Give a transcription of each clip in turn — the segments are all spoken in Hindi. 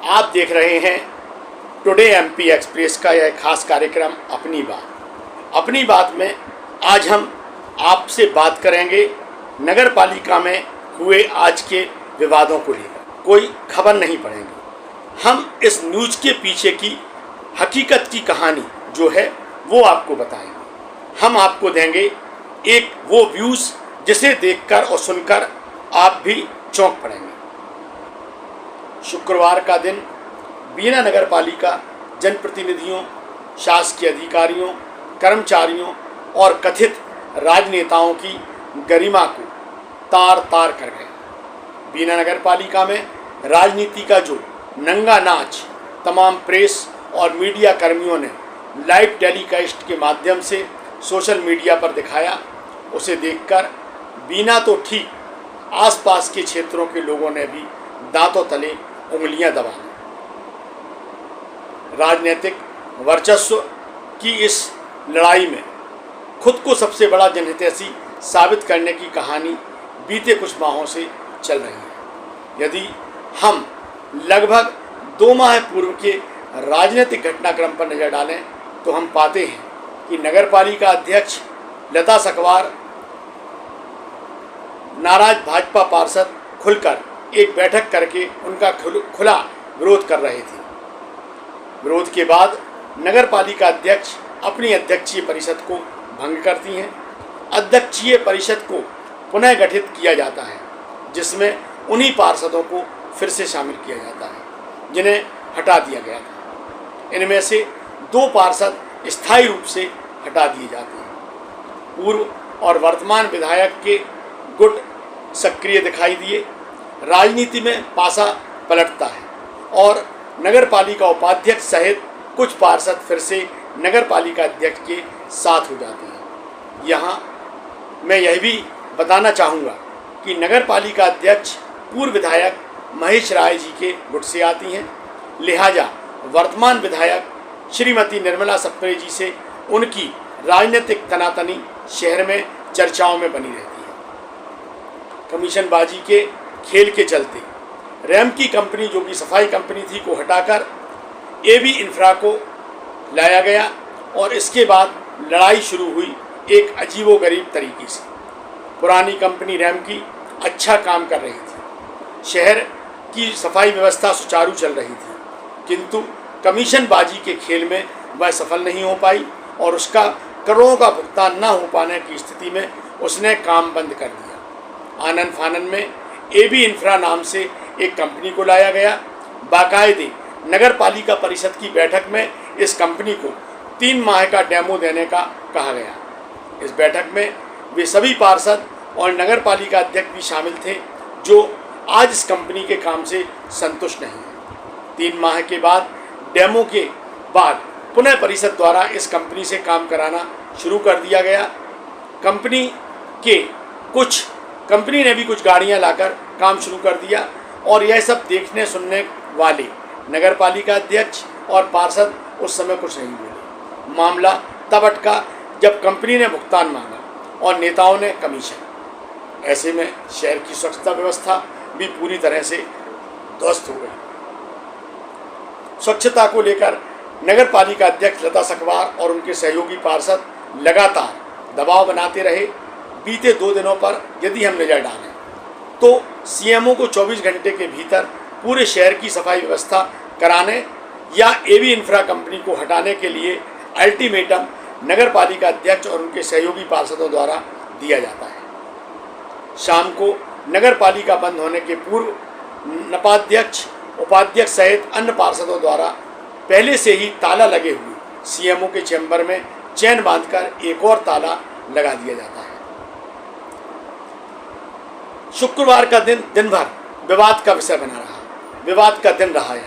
आप देख रहे हैं टुडे एमपी एक्सप्रेस का यह खास कार्यक्रम अपनी बात। अपनी बात में आज हम आपसे बात करेंगे नगर पालिका में हुए आज के विवादों को लेकर। कोई खबर नहीं पड़ेगी, हम इस न्यूज़ के पीछे की हकीकत की कहानी जो है वो आपको बताएंगे। हम आपको देंगे एक वो व्यूज़ जिसे देखकर और सुनकर आप भी चौंक पड़ेंगे। शुक्रवार का दिन बीना नगर पालिका जनप्रतिनिधियों, शासकीय अधिकारियों, कर्मचारियों और कथित राजनेताओं की गरिमा को तार तार कर गए। बीना नगर पालिका में राजनीति का जो नंगा नाच तमाम प्रेस और मीडिया कर्मियों ने लाइव टेलीकास्ट के माध्यम से सोशल मीडिया पर दिखाया, उसे देखकर बीना तो ठीक आसपास के क्षेत्रों के लोगों ने भी दांतों तले उंगलियां दबा ली। राजनीतिक वर्चस्व की इस लड़ाई में खुद को सबसे बड़ा जनहितैषी साबित करने की कहानी बीते कुछ माहों से चल रही है। यदि हम लगभग 2 माह पूर्व के राजनीतिक घटनाक्रम पर नज़र डालें तो हम पाते हैं कि नगर पालिका अध्यक्ष लता सकवार नाराज भाजपा पार्षद खुलकर एक बैठक करके उनका खुला विरोध कर रहे थे। विरोध के बाद नगर पालिका अध्यक्ष अपनी अध्यक्षीय परिषद को भंग करती हैं। अध्यक्षीय परिषद को पुनः गठित किया जाता है, जिसमें उन्हीं पार्षदों को फिर से शामिल किया जाता है जिन्हें हटा दिया गया था। इनमें से 2 पार्षद स्थायी रूप से हटा दिए जाते हैं। पूर्व और वर्तमान विधायक के गुट सक्रिय दिखाई दिए। राजनीति में पासा पलटता है और नगर पालिका उपाध्यक्ष सहित कुछ पार्षद फिर से नगर पालिका अध्यक्ष के साथ हो जाते हैं। यहाँ मैं यह भी बताना चाहूँगा कि नगर पालिका अध्यक्ष पूर्व विधायक महेश राय जी के गुट से आती हैं, लिहाजा वर्तमान विधायक श्रीमती निर्मला सप्रे जी से उनकी राजनीतिक तनातनी शहर में चर्चाओं में बनी रहती है। कमीशनबाजी के खेल के चलते रैम की कंपनी, जो कि सफाई कंपनी थी, को हटाकर एबी इंफ्रा को लाया गया और इसके बाद लड़ाई शुरू हुई एक अजीबोगरीब तरीके से। पुरानी कंपनी रैम की अच्छा काम कर रही थी, शहर की सफाई व्यवस्था सुचारू चल रही थी, किंतु कमीशनबाजी के खेल में वह सफल नहीं हो पाई और उसका करोड़ों का भुगतान न हो पाने की स्थिति में उसने काम बंद कर दिया। आनन फानन में एबी इंफ्रा नाम से एक कंपनी को लाया गया। बाकायदे नगर पालिका परिषद की बैठक में इस कंपनी को 3 माह का डेमो देने का कहा गया। इस बैठक में वे सभी पार्षद और नगर पालिका अध्यक्ष भी शामिल थे जो आज इस कंपनी के काम से संतुष्ट नहीं हैं। 3 माह के बाद डेमो के बाद पुनः परिषद द्वारा इस कंपनी से काम कराना शुरू कर दिया गया। कंपनी ने भी कुछ गाड़ियां लाकर काम शुरू कर दिया और यह सब देखने सुनने वाले नगर पालिका अध्यक्ष और पार्षद उस समय कुछ नहीं बोले। मामला तब अटका जब कंपनी ने भुगतान मांगा और नेताओं ने कमीशन। ऐसे में शहर की स्वच्छता व्यवस्था भी पूरी तरह से ध्वस्त हो गई। स्वच्छता को लेकर नगर पालिका अध्यक्ष लता सकवार और उनके सहयोगी पार्षद लगातार दबाव बनाते रहे। बीते 2 दिनों पर यदि हम नज़र डालें तो सीएमओ को 24 घंटे के भीतर पूरे शहर की सफाई व्यवस्था कराने या एबी इंफ्रा कंपनी को हटाने के लिए अल्टीमेटम नगर पालिका अध्यक्ष और उनके सहयोगी पार्षदों द्वारा दिया जाता है। शाम को नगर पालिका बंद होने के पूर्व नपाध्यक्ष, उपाध्यक्ष सहित अन्य पार्षदों द्वारा पहले से ही ताला लगे हुए सीएमओ के चैम्बर में चैन बांधकर एक और ताला लगा दिया जाता है। शुक्रवार का दिन भर विवाद का विषय बना रहा, विवाद का दिन रहा है।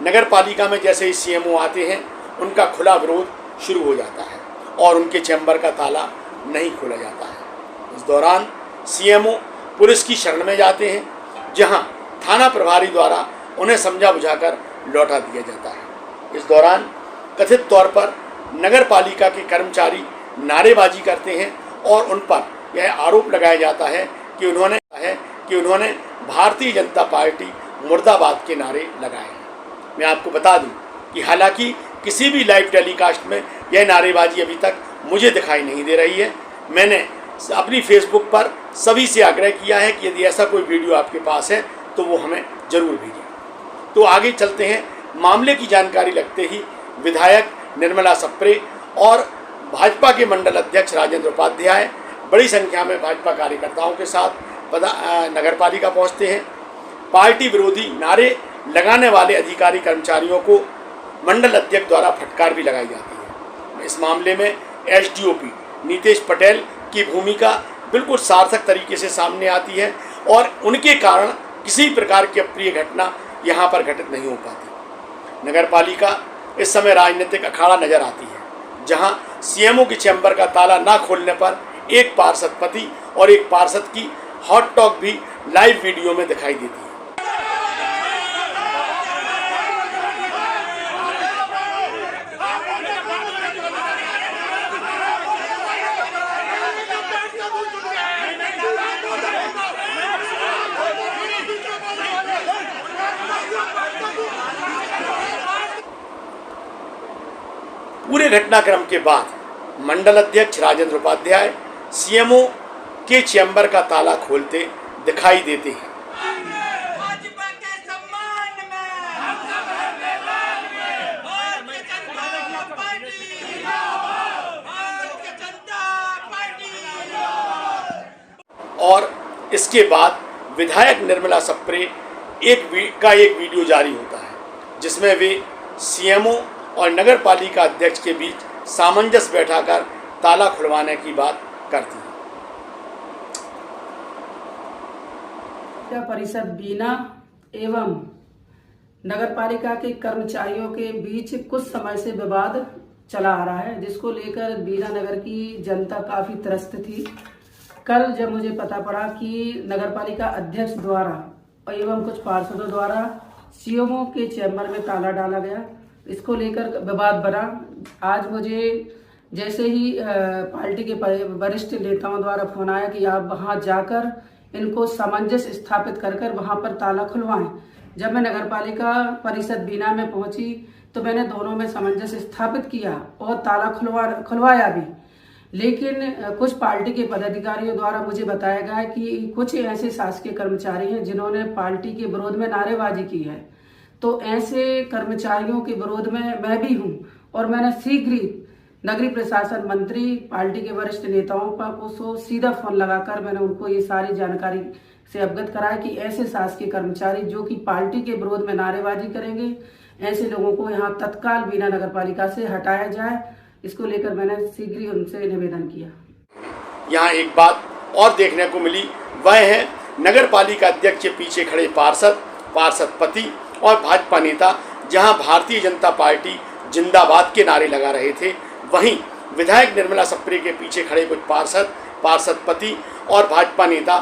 नगर पालिका में जैसे ही सीएमओ आते हैं उनका खुला विरोध शुरू हो जाता है और उनके चैम्बर का ताला नहीं खोला जाता है। इस दौरान सीएमओ पुलिस की शरण में जाते हैं, जहां थाना प्रभारी द्वारा उन्हें समझा बुझाकर लौटा दिया जाता है। इस दौरान कथित तौर पर नगर पालिका के कर्मचारी नारेबाजी करते हैं और उन पर यह आरोप लगाया जाता है कि उन्होंने भारतीय जनता पार्टी मुर्दाबाद के नारे लगाए हैं। मैं आपको बता दूं कि हालांकि किसी भी लाइव टेलीकास्ट में यह नारेबाजी अभी तक मुझे दिखाई नहीं दे रही है। मैंने अपनी फेसबुक पर सभी से आग्रह किया है कि यदि ऐसा कोई वीडियो आपके पास है तो वो हमें ज़रूर भेजें। तो आगे चलते हैं। मामले की जानकारी लगते ही विधायक निर्मला सप्रे और भाजपा के मंडल अध्यक्ष राजेंद्र उपाध्याय बड़ी संख्या में भाजपा कार्यकर्ताओं के साथ नगरपालिका पहुंचते हैं। पार्टी विरोधी नारे लगाने वाले अधिकारी कर्मचारियों को मंडल अध्यक्ष द्वारा फटकार भी लगाई जाती है। इस मामले में एसडीओपी नीतेश पटेल की भूमिका बिल्कुल सार्थक तरीके से सामने आती है और उनके कारण किसी प्रकार की अप्रिय घटना यहाँ पर घटित नहीं हो पाती। नगरपालिका इस समय राजनीतिक अखाड़ा नजर आती है, जहां सीएमओ के चैम्बर का ताला ना खोलने पर एक पार्षद पति और एक पार्षद की हॉट टॉक भी लाइव वीडियो में दिखाई देती है। पूरे घटनाक्रम के बाद मंडल अध्यक्ष राजेंद्र उपाध्याय सीएमओ के चैम्बर का ताला खोलते दिखाई देते हैं। भाजपा के सम्मान में हम सब हैं मैदान में, भारतीय जनता पार्टी भारतीय जनता पार्टी। और इसके बाद विधायक निर्मला सप्रे एक वीडियो जारी होता है, जिसमें वे सीएमओ और नगर पालिका अध्यक्ष के बीच सामंजस्य बैठाकर ताला खुलवाने की बात करती है। परिषद बीना एवं नगरपालिका के कर्मचारियों के बीच कुछ समय से विवाद चला आ रहा है, जिसको लेकर बीना नगर की जनता काफी त्रस्त थी। कल जब मुझे पता पड़ा कि नगरपालिका अध्यक्ष द्वारा एवं कुछ पार्षदों द्वारा सीएमओ के चैम्बर में ताला डाला गया, इसको लेकर विवाद बढ़ा। आज मुझे जैसे ही पार्टी के वरिष्ठ नेताओं द्वारा फोन आया कि आप वहां जाकर इनको सामंजस्य स्थापित कर वहां पर ताला खुलवाएं। जब मैं नगरपालिका परिषद बीना में पहुंची तो मैंने दोनों में सामंजस्य स्थापित किया और ताला खुलवाया भी। लेकिन कुछ पार्टी के पदाधिकारियों द्वारा मुझे बताया गया कि कुछ ऐसे शासकीय कर्मचारी हैं जिन्होंने पार्टी के विरोध में नारेबाजी की है। तो ऐसे कर्मचारियों के विरोध में मैं भी हूं और मैंने शीघ्र ही नगरीय प्रशासन मंत्री पार्टी के वरिष्ठ नेताओं पर उसको सीधा फोन लगाकर मैंने उनको ये सारी जानकारी से अवगत कराया कि ऐसे शासकीय कर्मचारी जो कि पार्टी के विरोध में नारेबाजी करेंगे, ऐसे लोगों को यहाँ तत्काल बीना नगर पालिका से हटाया जाए। इसको लेकर मैंने शीघ्र ही उनसे निवेदन किया। यहाँ एक बात और देखने को मिली, वह है नगर पालिका अध्यक्ष के पीछे खड़े पार्षद पति और भाजपा नेता जहां भारतीय जनता पार्टी जिंदाबाद के नारे लगा रहे थे, वहीं विधायक निर्मला सप्रे के पीछे खड़े कुछ पार्षद पति और भाजपा नेता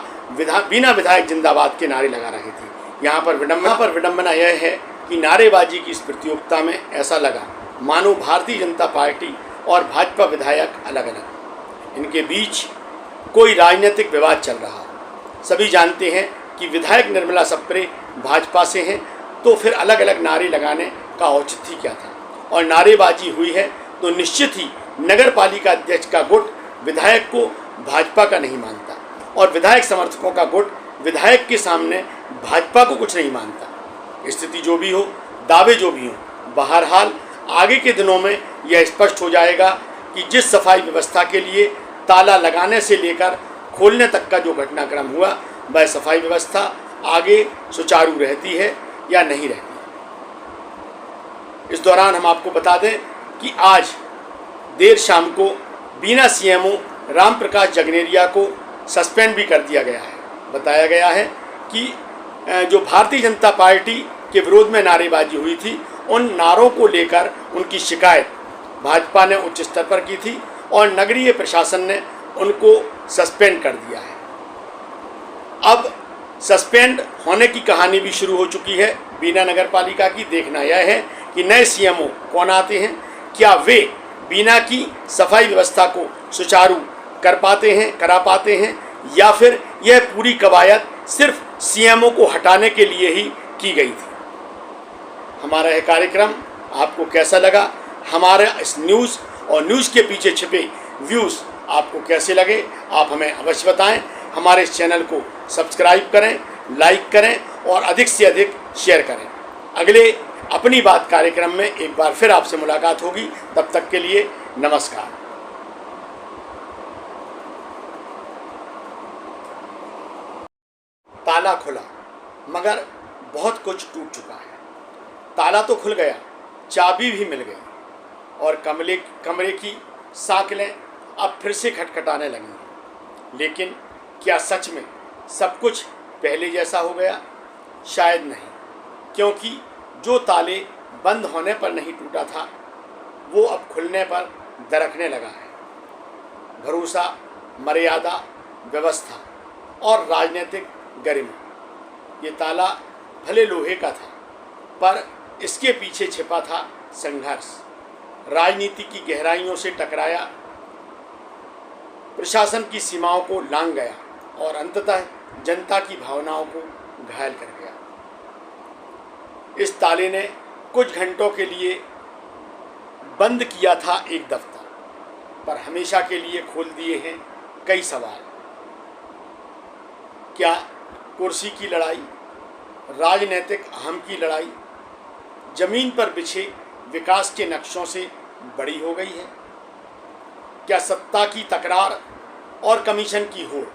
बिना विधायक जिंदाबाद के नारे लगा रहे थे। यहाँ पर विडंबना यह है कि नारेबाजी की इस प्रतियोगिता में ऐसा लगा मानो भारतीय जनता पार्टी और भाजपा विधायक अलग अलग, इनके बीच कोई राजनीतिक विवाद चल रहा। सभी जानते हैं कि विधायक निर्मला सप्रे भाजपा से हैं, तो फिर अलग अलग नारे लगाने का औचित्य क्या था। और नारेबाजी हुई है तो निश्चित ही नगर पालिका अध्यक्ष का गुट विधायक को भाजपा का नहीं मानता और विधायक समर्थकों का गुट विधायक के सामने भाजपा को कुछ नहीं मानता। स्थिति जो भी हो, दावे जो भी हो, बहरहाल आगे के दिनों में यह स्पष्ट हो जाएगा कि जिस सफाई व्यवस्था के लिए ताला लगाने से लेकर खोलने तक का जो घटनाक्रम हुआ, वह सफाई व्यवस्था आगे सुचारू रहती है या नहीं रहती। इस दौरान हम आपको बता दें कि आज देर शाम को बीना सीएमओ राम प्रकाश जगनेरिया को सस्पेंड भी कर दिया गया है। बताया गया है कि जो भारतीय जनता पार्टी के विरोध में नारेबाजी हुई थी, उन नारों को लेकर उनकी शिकायत भाजपा ने उच्च स्तर पर की थी और नगरीय प्रशासन ने उनको सस्पेंड कर दिया है। अब सस्पेंड होने की कहानी भी शुरू हो चुकी है बीना नगर पालिका की। देखना यह है कि नए सीएमओ कौन आते हैं, क्या वे बीना की सफाई व्यवस्था को सुचारू करा पाते हैं या फिर यह पूरी कवायद सिर्फ सीएमओ को हटाने के लिए ही की गई थी। हमारा यह कार्यक्रम आपको कैसा लगा, हमारे इस न्यूज़ और न्यूज़ के पीछे छिपे व्यूज़ आपको कैसे लगे, आप हमें अवश्य बताएं। हमारे इस चैनल को सब्सक्राइब करें, लाइक करें और अधिक से अधिक शेयर करें। अगले अपनी बात कार्यक्रम में एक बार फिर आपसे मुलाकात होगी। तब तक के लिए नमस्कार। ताला खुला मगर बहुत कुछ टूट चुका है। ताला तो खुल गया, चाबी भी मिल गई और कमरे की साँकलें अब फिर से खटखटाने लगी। लेकिन क्या सच में सब कुछ पहले जैसा हो गया? शायद नहीं, क्योंकि जो ताले बंद होने पर नहीं टूटा था वो अब खुलने पर दरकने लगा है। भरोसा, मर्यादा, व्यवस्था और राजनीतिक गरिमा, ये ताला भले लोहे का था पर इसके पीछे छिपा था संघर्ष। राजनीति की गहराइयों से टकराया, प्रशासन की सीमाओं को लांघ गया और अंततः जनता की भावनाओं को घायल कर गया। इस ताले ने कुछ घंटों के लिए बंद किया था एक दफ्तर, पर हमेशा के लिए खोल दिए हैं कई सवाल। क्या कुर्सी की लड़ाई, राजनीतिक अहम की लड़ाई जमीन पर बिछे विकास के नक्शों से बड़ी हो गई है? क्या सत्ता की तकरार और कमीशन की होड़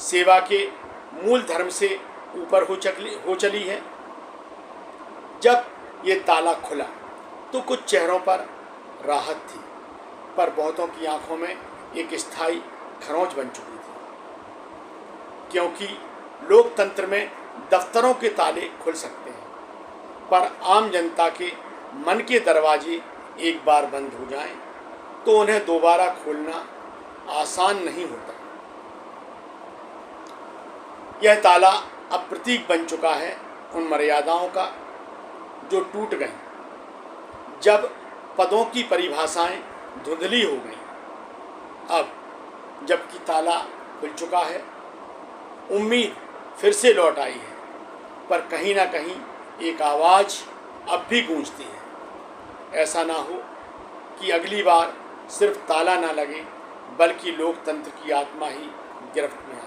सेवा के मूल धर्म से ऊपर हो चली है? जब ये ताला खुला तो कुछ चेहरों पर राहत थी, पर बहुतों की आंखों में एक स्थायी खरोंच बन चुकी थी, क्योंकि लोकतंत्र में दफ्तरों के ताले खुल सकते हैं, पर आम जनता के मन के दरवाजे एक बार बंद हो जाएं तो उन्हें दोबारा खोलना आसान नहीं होता। यह ताला अब प्रतीक बन चुका है उन मर्यादाओं का जो टूट गईं जब पदों की परिभाषाएं धुंधली हो गईं। अब जबकि ताला खुल चुका है, उम्मीद फिर से लौट आई है, पर कहीं ना कहीं एक आवाज़ अब भी गूंजती है। ऐसा ना हो कि अगली बार सिर्फ ताला ना लगे बल्कि लोकतंत्र की आत्मा ही गिरफ्त में आए।